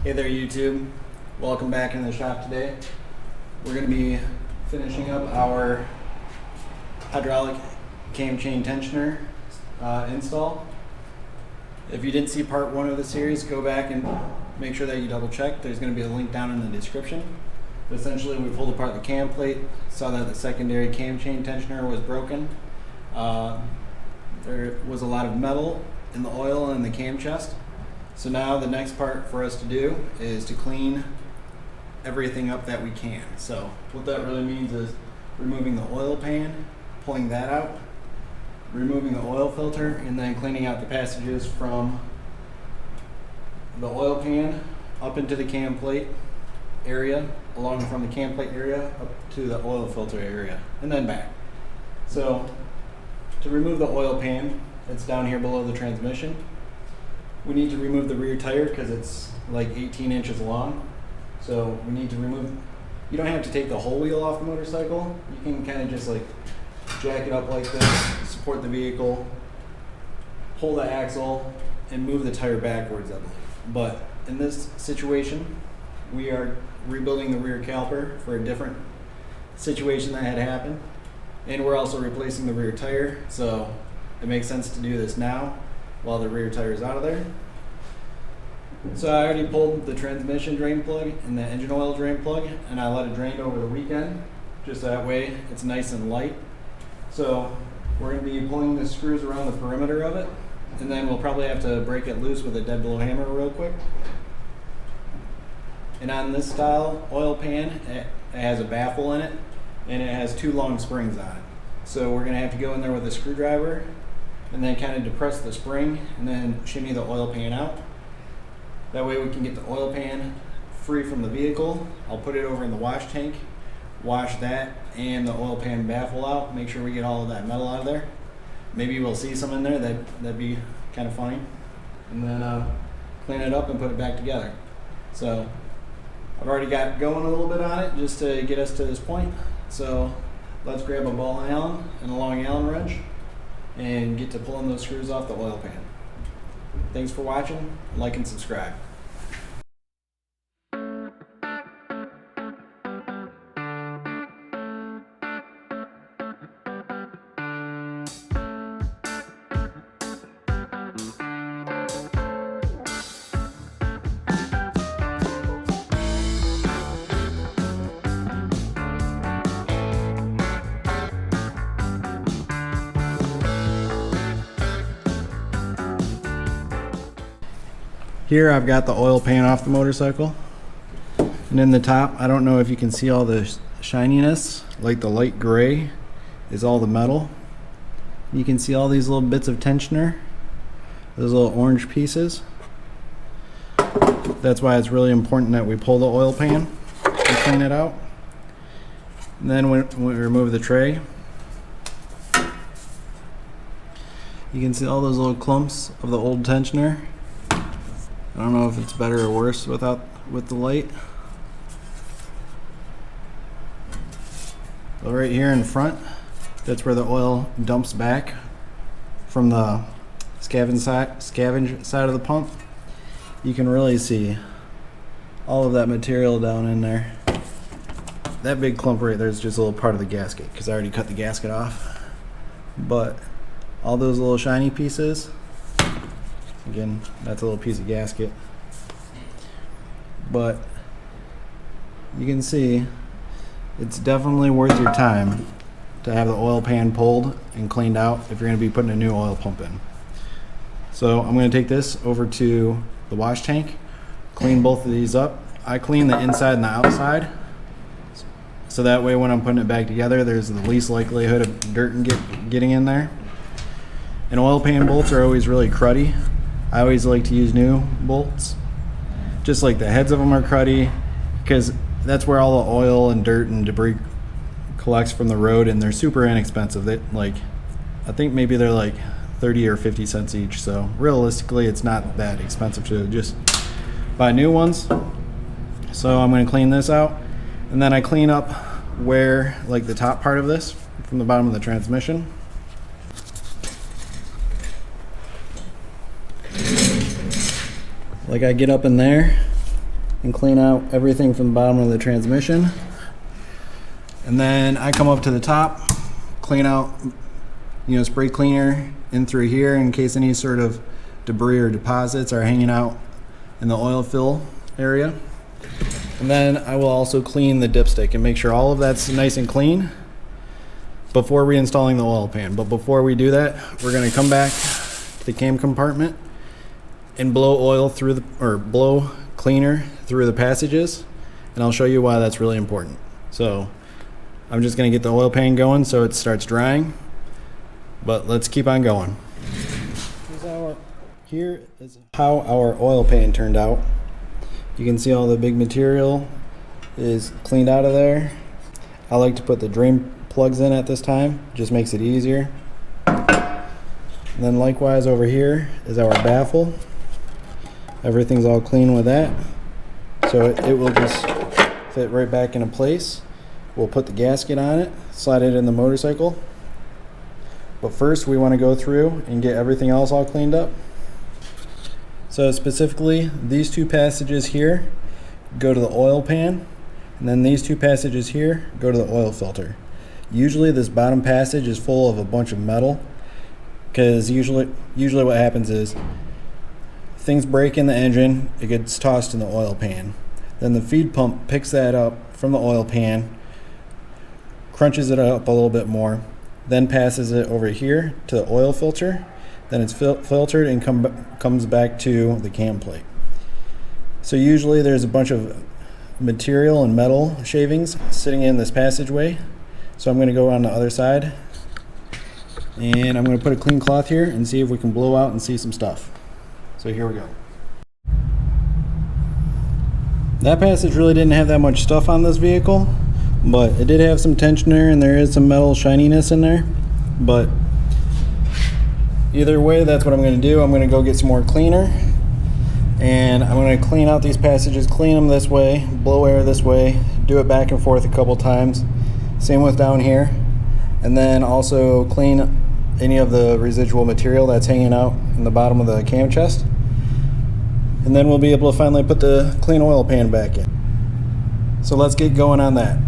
Hey there YouTube, welcome back in the shop today. We're going to be finishing up our hydraulic cam chain tensioner install. If you didn't see part 1 of the series, go back and make sure that you double check. There's going to be a link down in the description. But essentially we pulled apart the cam plate, saw that the secondary cam chain tensioner was broken. There was a lot of metal in the oil and the cam chest. So now the next part for us to do is to clean everything up that we can. So what that really means is removing the oil pan, pulling that out, removing the oil filter, and then cleaning out the passages from the oil pan up into the cam plate area, along from the cam plate area up to the oil filter area, and then back. So to remove the oil pan, it's down here below the transmission. We need to remove the rear tire because it's like 18 inches long. So we need to remove, you don't have to take the whole wheel off the motorcycle. You can kind of just like jack it up like this, support the vehicle, pull the axle, and move the tire backwards, I believe. But in this situation, we are rebuilding the rear caliper for a different situation that had happened. And we're also replacing the rear tire. So it makes sense to do this now while the rear tire is out of there. So I already pulled the transmission drain plug and the engine oil drain plug, and I let it drain over the weekend, just that way it's nice and light. So we're going to be pulling the screws around the perimeter of it, and then we'll probably have to break it loose with a dead blow hammer real quick. And on this style oil pan, it has a baffle in it, and it has 2 long springs on it. So we're going to have to go in there with a screwdriver and then kind of depress the spring and then shimmy the oil pan out. That way we can get the oil pan free from the vehicle. I'll put it over in the wash tank, wash that and the oil pan baffle out, make sure we get all of that metal out of there. Maybe we'll see some in there, that'd be kind of funny. And then clean it up and put it back together. So I've already got going a little bit on it just to get us to this point. So let's grab a ball and Allen and a long Allen wrench and get to pulling those screws off the oil pan. Thanks for watching, like and subscribe. Here I've got the oil pan off the motorcycle, and in the top, I don't know if you can see all the shininess, like the light gray is all the metal. You can see all these little bits of tensioner, those little orange pieces. That's why it's really important that we pull the oil pan and clean it out. And then when we remove the tray, you can see all those little clumps of the old tensioner. I don't know if it's better or worse with the light. So right here in front, that's where the oil dumps back from the scavenge side of the pump. You can really see all of that material down in there. That big clump right there is just a little part of the gasket because I already cut the gasket off. But all those little shiny pieces, again, that's a little piece of gasket. But you can see it's definitely worth your time to have the oil pan pulled and cleaned out if you're going to be putting a new oil pump in. So I'm going to take this over to the wash tank, clean both of these up. I clean the inside and the outside, so that way when I'm putting it back together, there's the least likelihood of dirt getting in there. And oil pan bolts are always really cruddy. I always like to use new bolts. Just like the heads of them are cruddy, because that's where all the oil and dirt and debris collects from the road, and they're super inexpensive. I think maybe they're like 30 or 50 cents each, so realistically it's not that expensive to just buy new ones. So I'm going to clean this out, and then I clean up where, like, the top part of this from the bottom of the transmission. Like, I get up in there and clean out everything from the bottom of the transmission. And then I come up to the top, clean out, spray cleaner in through here in case any sort of debris or deposits are hanging out in the oil fill area. And then I will also clean the dipstick and make sure all of that's nice and clean before reinstalling the oil pan. But before we do that, we're going to come back to the cam compartment and blow oil through blow cleaner through the passages, and I'll show you why that's really important. So I'm just going to get the oil pan going so it starts drying, but let's keep on going. Here is how our oil pan turned out. You can see all the big material is cleaned out of there. I like to put the drain plugs in at this time, just makes it easier. And then likewise over here is our baffle. Everything's all clean with that, so it will just fit right back into place. We'll put the gasket on it, slide it in the motorcycle, but first we want to go through and get everything else all cleaned up. So specifically, these two passages here go to the oil pan, and then these two passages here go to the oil filter. Usually this bottom passage is full of a bunch of metal, because usually what happens is things break in the engine, it gets tossed in the oil pan. Then the feed pump picks that up from the oil pan, crunches it up a little bit more, then passes it over here to the oil filter. Then it's filtered and comes back to the cam plate. So usually there's a bunch of material and metal shavings sitting in this passageway. So I'm going to go on the other side, and I'm going to put a clean cloth here and see if we can blow out and see some stuff. So here we go. That passage really didn't have that much stuff on this vehicle, but it did have some tensioner and there is some metal shininess in there. But either way, that's what I'm going to do. I'm going to go get some more cleaner, and I'm going to clean out these passages, clean them this way, blow air this way, do it back and forth a couple times. Same with down here. And then also clean any of the residual material that's hanging out in the bottom of the cam chest. And then we'll be able to finally put the clean oil pan back in. So let's get going on that.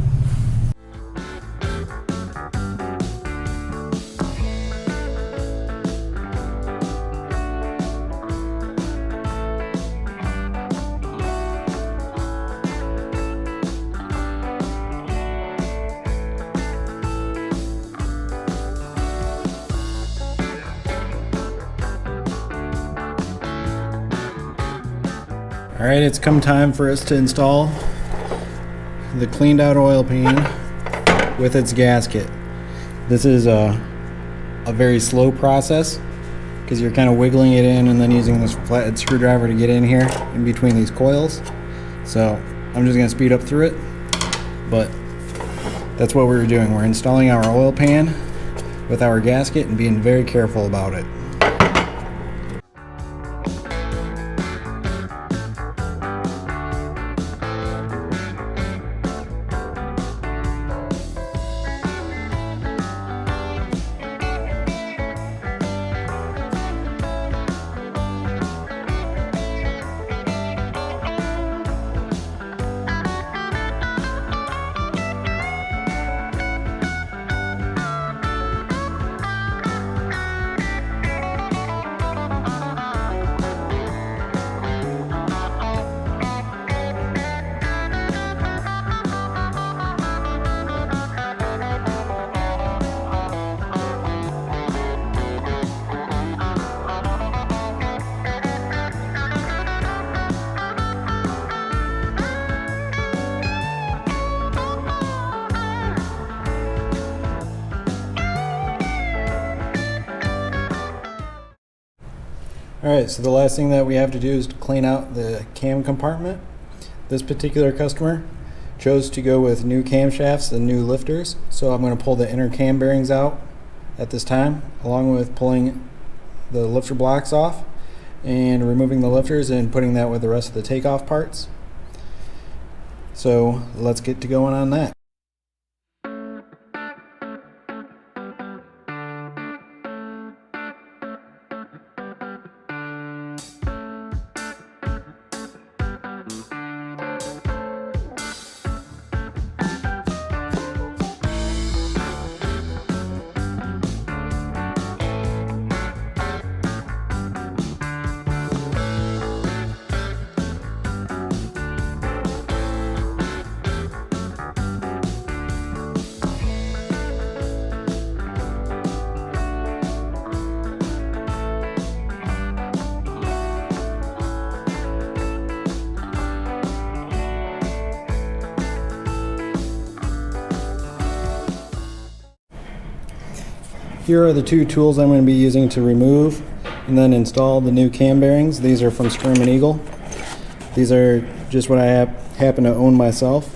Alright, it's come time for us to install the cleaned out oil pan with its gasket. This is a very slow process because you're kind of wiggling it in and then using this flathead screwdriver to get in here in between these coils. So I'm just going to speed up through it, but that's what we were doing. We're installing our oil pan with our gasket and being very careful about it. Alright, so the last thing that we have to do is to clean out the cam compartment. This particular customer chose to go with new camshafts and new lifters, so I'm going to pull the inner cam bearings out at this time, along with pulling the lifter blocks off and removing the lifters and putting that with the rest of the takeoff parts. So let's get to going on that. here are the two tools I'm going to be using to remove and then install the new cam bearings. These are from Screamin. These are just what I happen to own myself.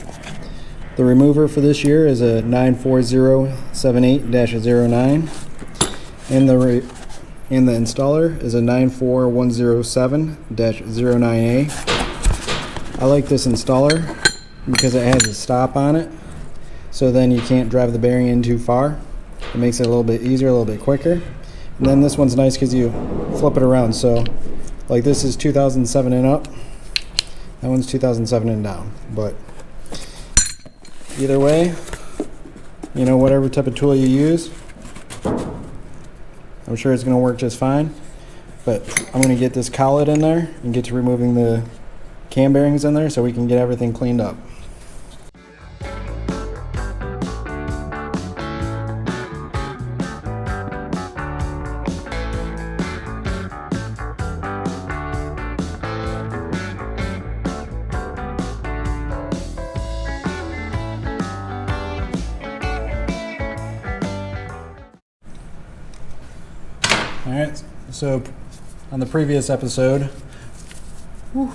The remover for this year is a 94078-09, and the installer is a 94107-09A. I like this installer because it has a stop on it, so then you can't drive the bearing in too far. It makes it a little bit easier, a little bit quicker. And then this one's nice because you flip it around. So like this is 2007 and up. That one's 2007 and down. But either way, you know, whatever type of tool you use, I'm sure it's going to work just fine. But I'm going to get this collet in there and get to removing the cam bearings in there so we can get everything cleaned up. Alright, so on the previous episode, we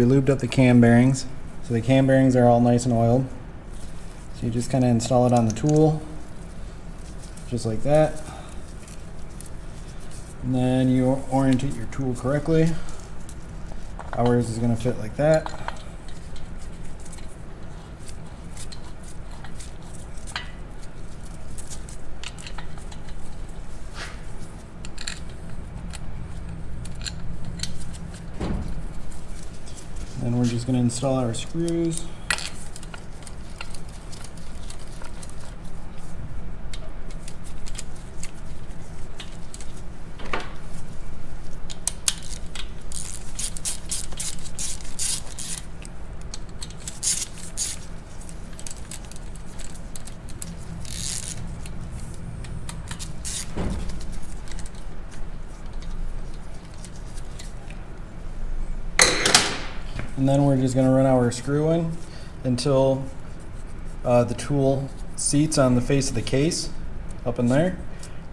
lubed up the cam bearings. So the cam bearings are all nice and oiled. So you just kind of install it on the tool, just like that. And then you orientate your tool correctly. Ours is going to fit like that. Then we're just going to install our screws. And then we're just going to run our screw in until the tool seats on the face of the case up in there.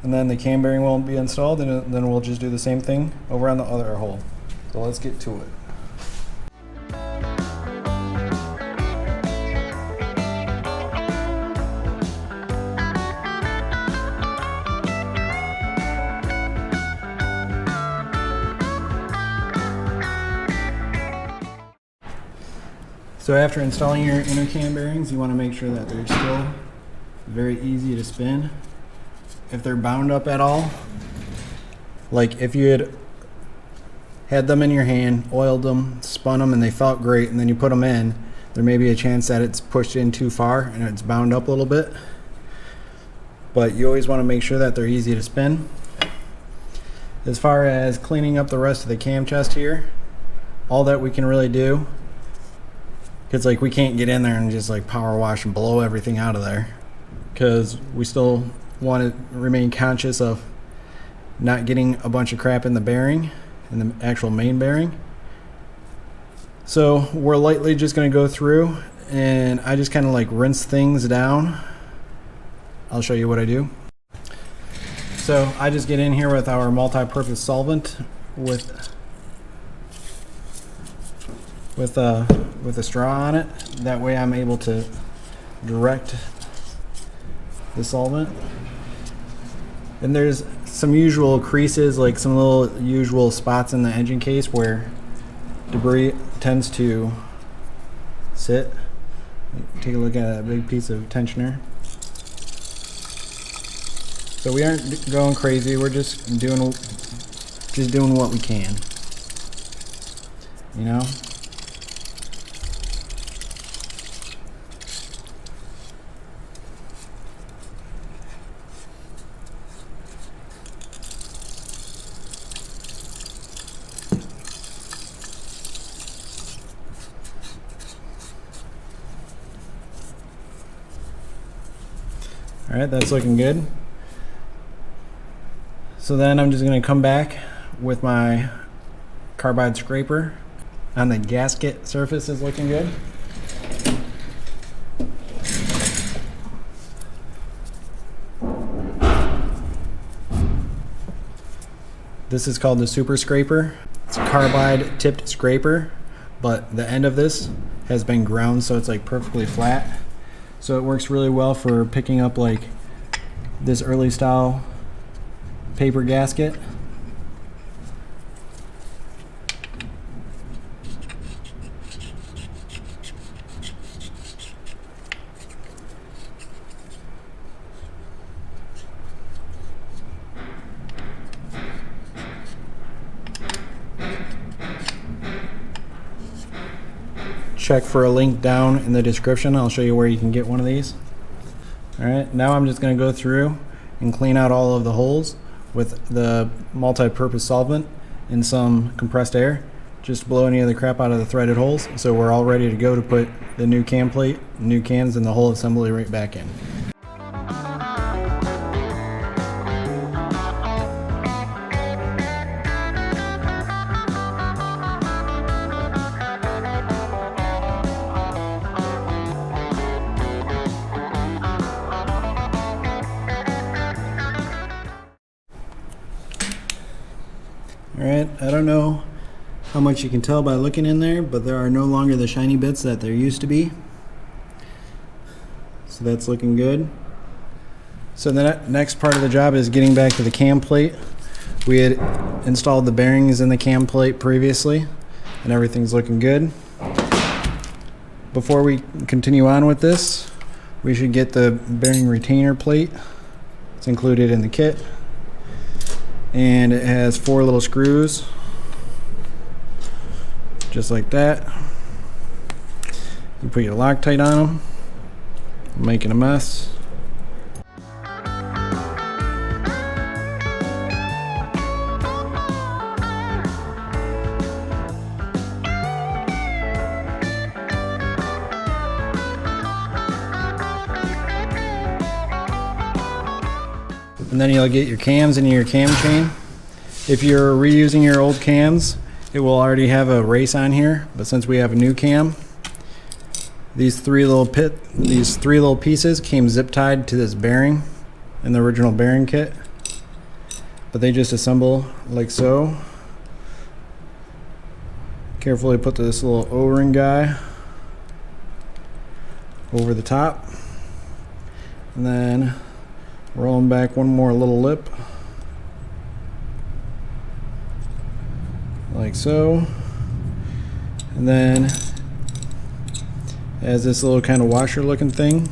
And then the cam bearing won't be installed, and then we'll just do the same thing over on the other hole. So let's get to it. So after installing your inner cam bearings, you want to make sure that they're still very easy to spin. If they're bound up at all, like if you had them in your hand, oiled them, spun them, and they felt great, and then you put them in, there may be a chance that it's pushed in too far and it's bound up a little bit. But you always want to make sure that they're easy to spin. As far as cleaning up the rest of the cam chest here, all that we can really do, because like we can't get in there and just like power wash and blow everything out of there, because we still want to remain conscious of not getting a bunch of crap in the bearing, in the actual main bearing. So we're lightly just going to go through, and I just kind of like rinse things down. I'll show you what I do. So I just get in here with our multi-purpose solvent with a straw on it. That way I'm able to direct the solvent. And there's some usual creases, like some little usual spots in the engine case where debris tends to sit. Take a look at that big piece of tensioner. So we aren't going crazy, we're just doing what we can, you know. Alright, that's looking good. So then I'm just going to come back with my carbide scraper on the gasket surface. Is looking good. This is called the Super Scraper. It's a carbide tipped scraper, but the end of this has been ground so it's like perfectly flat. So it works really well for picking up like this early style paper gasket. Check for a link down in the description. I'll show you where you can get one of these. Alright, now I'm just going to go through and clean out all of the holes with the multi-purpose solvent and some compressed air. Just blow any of the crap out of the threaded holes so we're all ready to go to put the new cam plate, new cams, and the whole assembly right back in. Alright, I don't know how much you can tell by looking in there, but there are no longer the shiny bits that there used to be. So that's looking good. So the next part of the job is getting back to the cam plate. We had installed the bearings in the cam plate previously, and everything's looking good. Before we continue on with this, we should get the bearing retainer plate. It's included in the kit. And it has 4 little screws, just like that. You put your Loctite on them, making a mess. And then you'll get your cams into your cam chain. If you're reusing your old cams, it will already have a race on here, but since we have a new cam, these three little pieces came zip tied to this bearing in the original bearing kit, but they just assemble like so. Carefully put this little O-ring guy over the top, and then rolling back one more little lip like so, and then has this little kind of washer looking thing,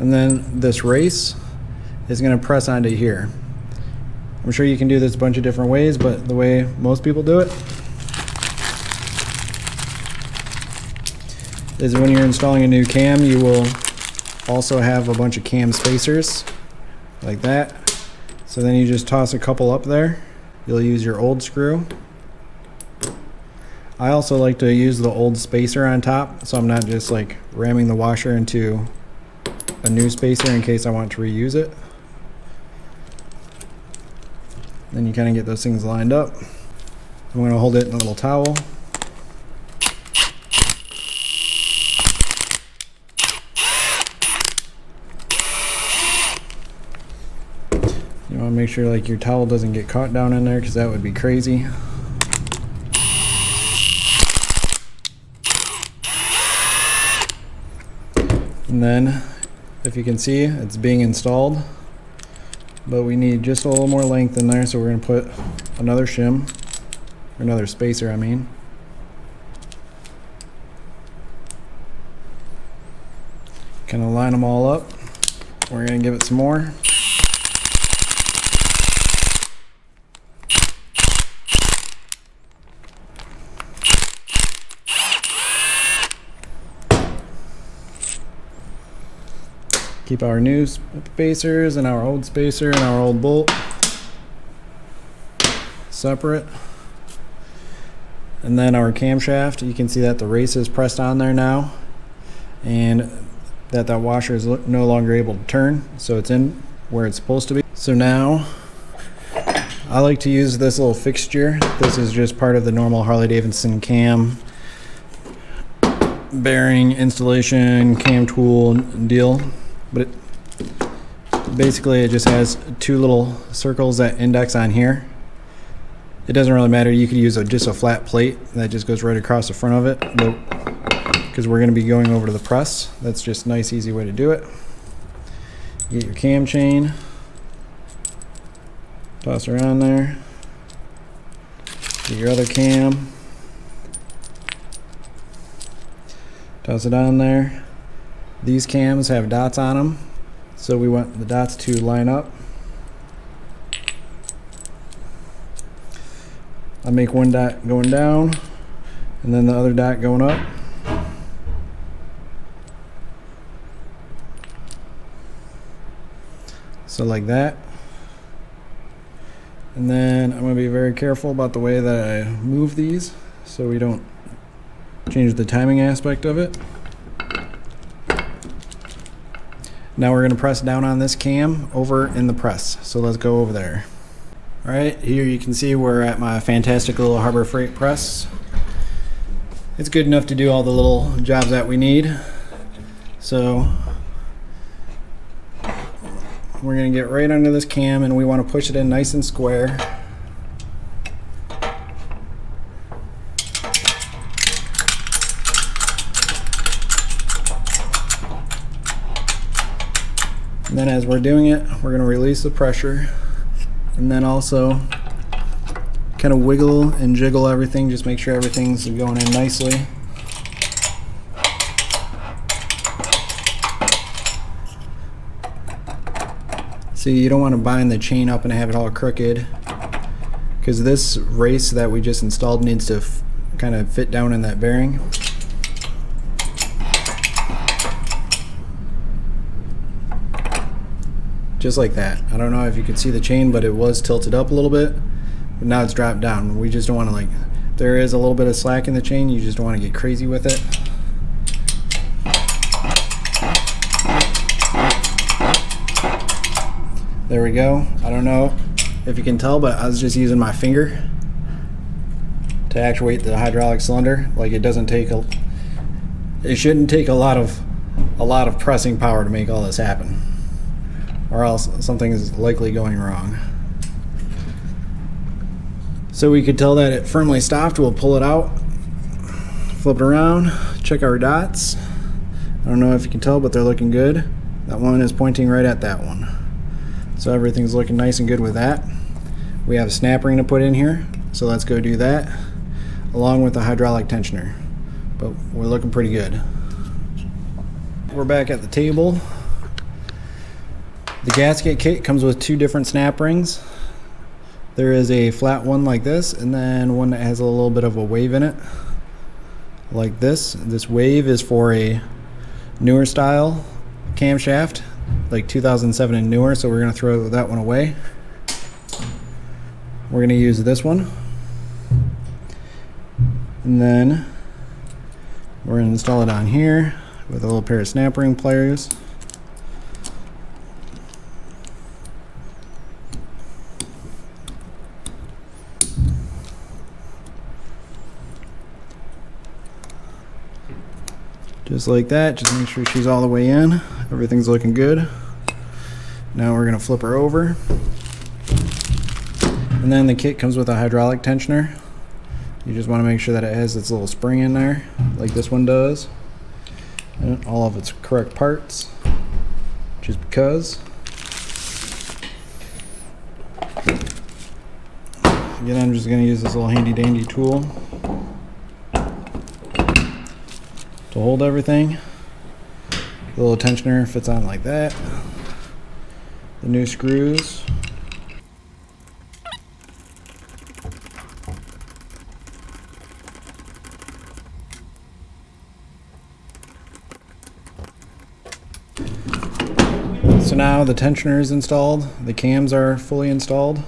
and then this race is going to press onto here. I'm sure you can do this a bunch of different ways, but the way most people do it is when you're installing a new cam, you will also have a bunch of cam spacers like that. So then you just toss a couple up there. You'll use your old screw. I also like to use the old spacer on top, so I'm not just like ramming the washer into a new spacer in case I want to reuse it. Then you kind of get those things lined up. I'm going to hold it in a little towel. You want to make sure like your towel doesn't get caught down in there, because that would be crazy. And then, if you can see, it's being installed, but we need just a little more length in there, so we're going to put another shim, or another spacer, I mean. Kind of line them all up. We're going to give it some more. Keep our new spacers and our old spacer and our old bolt separate. And then our camshaft, you can see that the race is pressed on there now, and that washer is no longer able to turn, so it's in where it's supposed to be. So now I like to use this little fixture. This is just part of the normal Harley Davidson cam bearing installation cam tool deal. But Basically, it just has two little circles that index on here. It doesn't really matter. You could use just a flat plate that just goes right across the front of it. But because we're going to be going over to the press, that's just a nice, easy way to do it. Get your cam chain, toss her on there. Get your other cam, toss it on there. These cams have dots on them, so we want the dots to line up. I make one dot going down and then the other dot going up. So like that. And then I'm going to be very careful about the way that I move these so we don't change the timing aspect of it. Now we're going to press down on this cam over in the press. So let's go over there. Alright, here you can see we're at my fantastic little Harbor Freight press. It's good enough to do all the little jobs that we need. So we're going to get right under this cam and we want to push it in nice and square. And then as we're doing it, we're going to release the pressure and then also kind of wiggle and jiggle everything, just make sure everything's going in nicely. See, you don't want to bind the chain up and have it all crooked, because this race that we just installed needs to kind of fit down in that bearing. Just like that. I don't know if you could see the chain, but it was tilted up a little bit, but now it's dropped down. We just don't want to, like, there is a little bit of slack in the chain, you just don't want to get crazy with it. There we go. I don't know if you can tell, but I was just using my finger to actuate the hydraulic cylinder. Like, it doesn't take it shouldn't take a lot of pressing power to make all this happen, or else something is likely going wrong. So we could tell that it firmly stopped. We'll pull it out, flip it around, check our dots. I don't know if you can tell, but they're looking good. That one is pointing right at that one. So everything's looking nice and good with that. We have a snap ring to put in here, so let's go do that, along with the hydraulic tensioner. But we're looking pretty good. We're back at the table. The gasket kit comes with two different snap rings. There is a flat one like this, and then one that has a little bit of a wave in it, like this. This wave is for a newer style camshaft, like 2007 and newer, so we're going to throw that one away. We're going to use this one, and then we're going to install it on here with a little pair of snap ring pliers. Just like that, just make sure she's all the way in. Everything's looking good. Now we're going to flip her over. And then the kit comes with a hydraulic tensioner. You just want to make sure that it has its little spring in there, like this one does. And all of its correct parts, just because. Again, I'm just going to use this little handy dandy tool to hold everything. The little tensioner fits on like that. The new screws. So now the tensioner is installed, the cams are fully installed.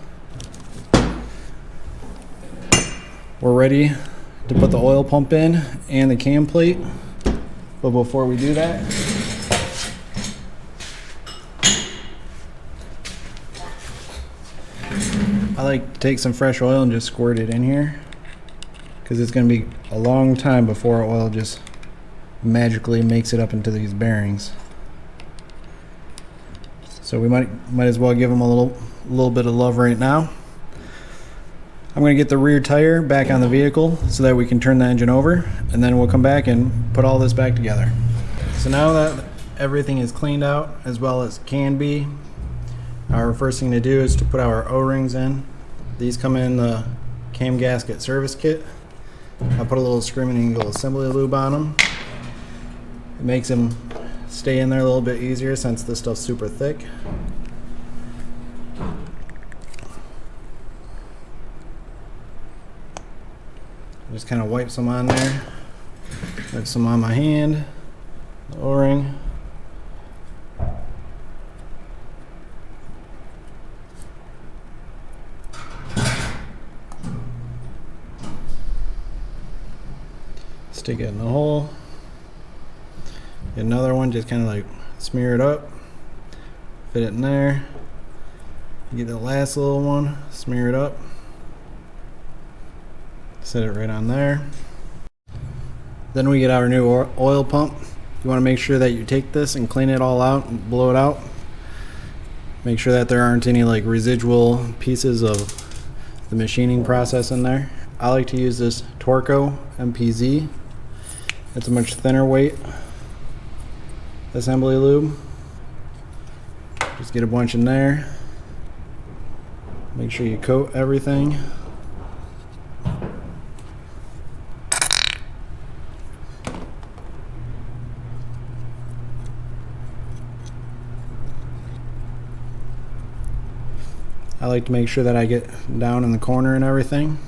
We're ready to put the oil pump in and the cam plate. But before we do that, I like to take some fresh oil and just squirt it in here, because it's going to be a long time before oil just magically makes it up into these bearings. So So we might as well give them a little bit of love right now. I'm going to get the rear tire back on the vehicle so that we can turn the engine over, and then we'll come back and put all this back together. So now that everything is cleaned out as well as can be, our first thing to do is to put our O-rings in. These come in the cam gasket service kit. I put a little Screamin assembly lube on them. It makes them stay in there a little bit easier since this stuff's super thick. Just kind of wipe some on there. Wipe some on my hand. The O-ring. Stick it in the hole. Get another one, just kind of like smear it up. Fit it in there. Get the last little one, smear it up. Set it right on there. Then we get our new oil pump. You want to make sure that you take this and clean it all out and blow it out. Make sure that there aren't any like residual pieces of the machining process in there. I like to use this Torco MPZ. It's a much thinner weight assembly lube. Just get a bunch in there. Make sure you coat everything. I like to make sure that I get down in the corner and everything.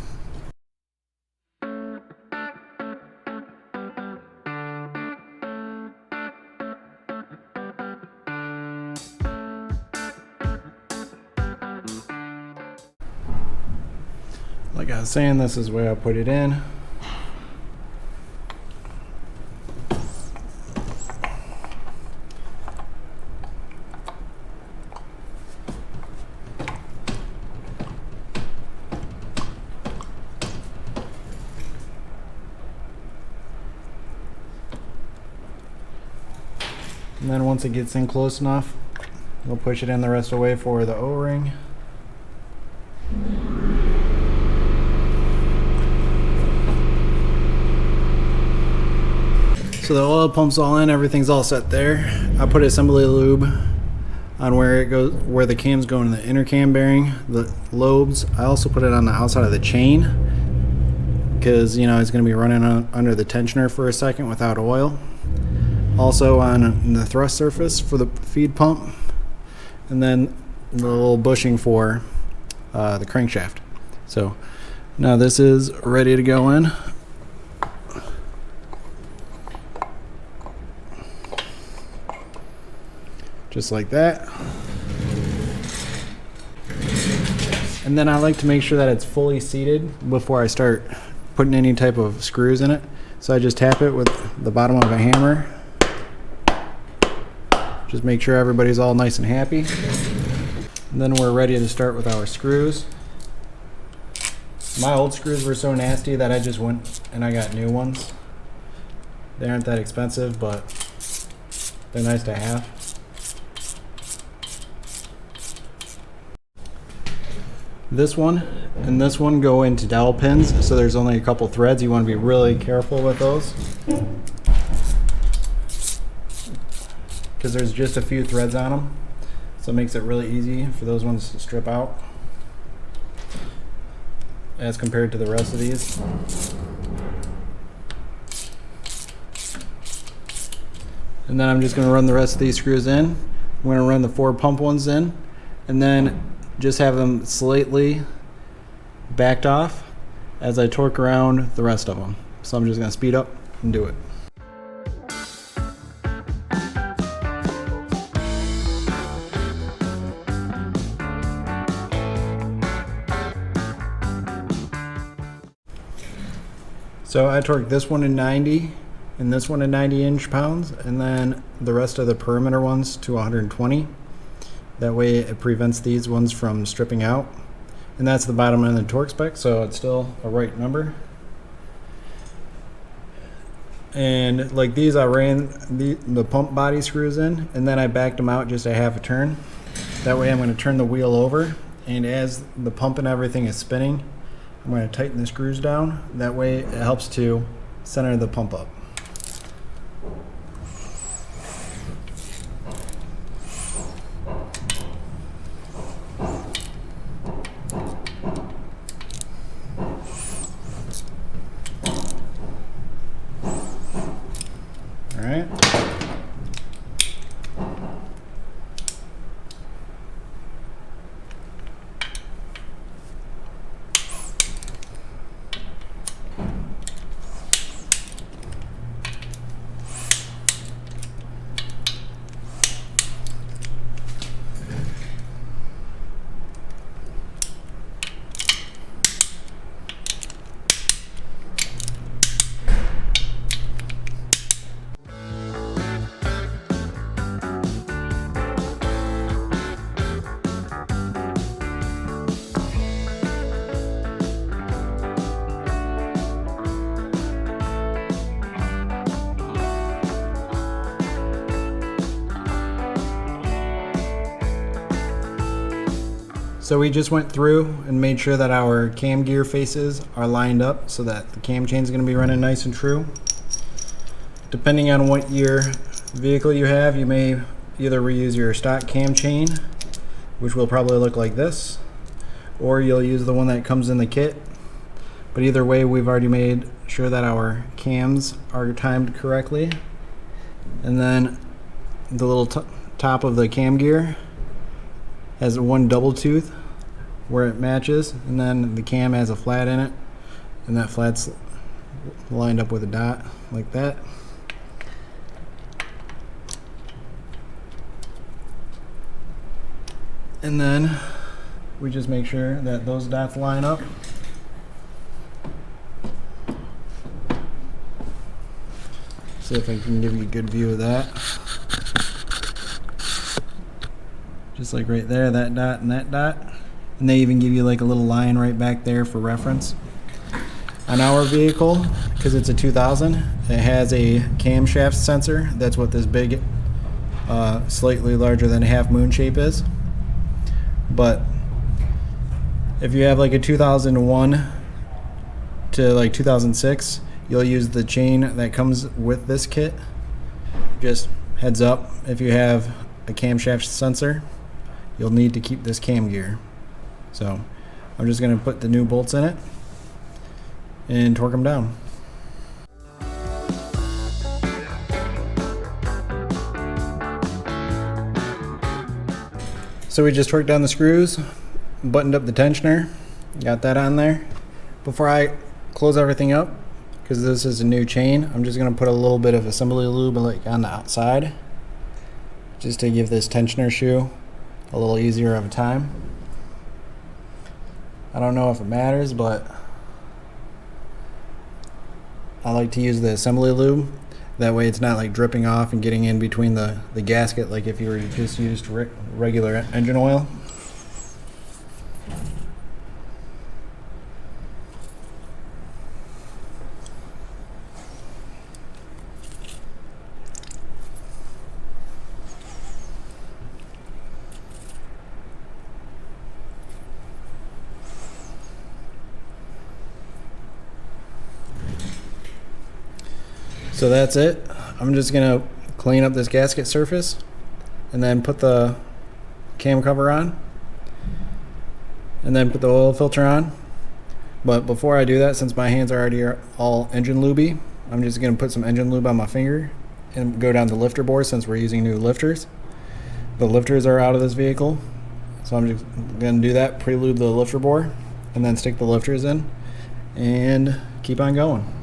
Like I was saying, this is where I put it in. And then once it gets in close enough, we'll push it in the rest of the way for the O-ring. So the oil pump's all in, everything's all set there. I put assembly lube on where it goes, where the cams go into the inner cam bearing, the lobes. I also put it on the outside of the chain because, you know, it's going to be running under the tensioner for a second without oil. Also on the thrust surface for the feed pump, and then the little bushing for the crankshaft. So now this is ready to go in. Just like that. And then I like to make sure that it's fully seated before I start putting any type of screws in it. So I just tap it with the bottom of a hammer. Just make sure everybody's all nice and happy. And then we're ready to start with our screws. My old screws were so nasty that I just went and I got new ones. They aren't that expensive, but they're nice to have. This one and this one go into dowel pins, so there's only a couple threads. You want to be really careful with those because there's just a few threads on them, so it makes it really easy for those ones to strip out as compared to the rest of these. And then I'm just going to run the rest of these screws in. I'm going to run the 4 pump ones in, and then just have them slightly backed off as I torque around the rest of them. So I'm just going to speed up and do it. So I torqued this one in 90 and this one in 90 inch-pounds, and then the rest of the perimeter ones to 120. That way it prevents these ones from stripping out. And that's the bottom end of the torque spec, so it's still a right number. And like these, I ran the pump body screws in, and then I backed them out just a half a turn. That way I'm going to turn the wheel over, and as the pump and everything is spinning, I'm going to tighten the screws down. That way it helps to center the pump up. All right. So we just went through and made sure that our cam gear faces are lined up so that the cam chain is going to be running nice and true. Depending on what your vehicle you have, you may either reuse your stock cam chain, which will probably look like this, or you'll use the one that comes in the kit. But either way, we've already made sure that our cams are timed correctly. And then the little top of the cam gear has one double tooth where it matches, and then the cam has a flat in it, and that flat's lined up with a dot like that. And then we just make sure that those dots line up. See if I can give you a good view of that. Just like right there, that dot and that dot. And they even give you like a little line right back there for reference. On our vehicle, because it's a 2000, it has a camshaft sensor. That's what this big, slightly larger than a half moon shape is. But if you have like a 2001 to like 2006, you'll use the chain that comes with this kit. Just heads up, if you have a camshaft sensor, you'll need to keep this cam gear. So I'm just going to put the new bolts in it and torque them down. So we just torqued down the screws, buttoned up the tensioner, got that on there. Before I close everything up, because this is a new chain, I'm just going to put a little bit of assembly lube like on the outside, just to give this tensioner shoe a little easier of a time. I don't know if it matters, but I like to use the assembly lube. That way it's not like dripping off and getting in between the gasket like if you were to just used regular engine oil. So that's it. I'm just gonna clean up this gasket surface and then put the cam cover on and then put the oil filter on. But before I do that, since my hands are already all engine lubey, I'm just gonna put some engine lube on my finger and go down the lifter board since we're using new lifters. The lifters are out of this vehicle, so I'm just gonna do that, pre-lube the lifter bore and then stick the lifters in and keep on going.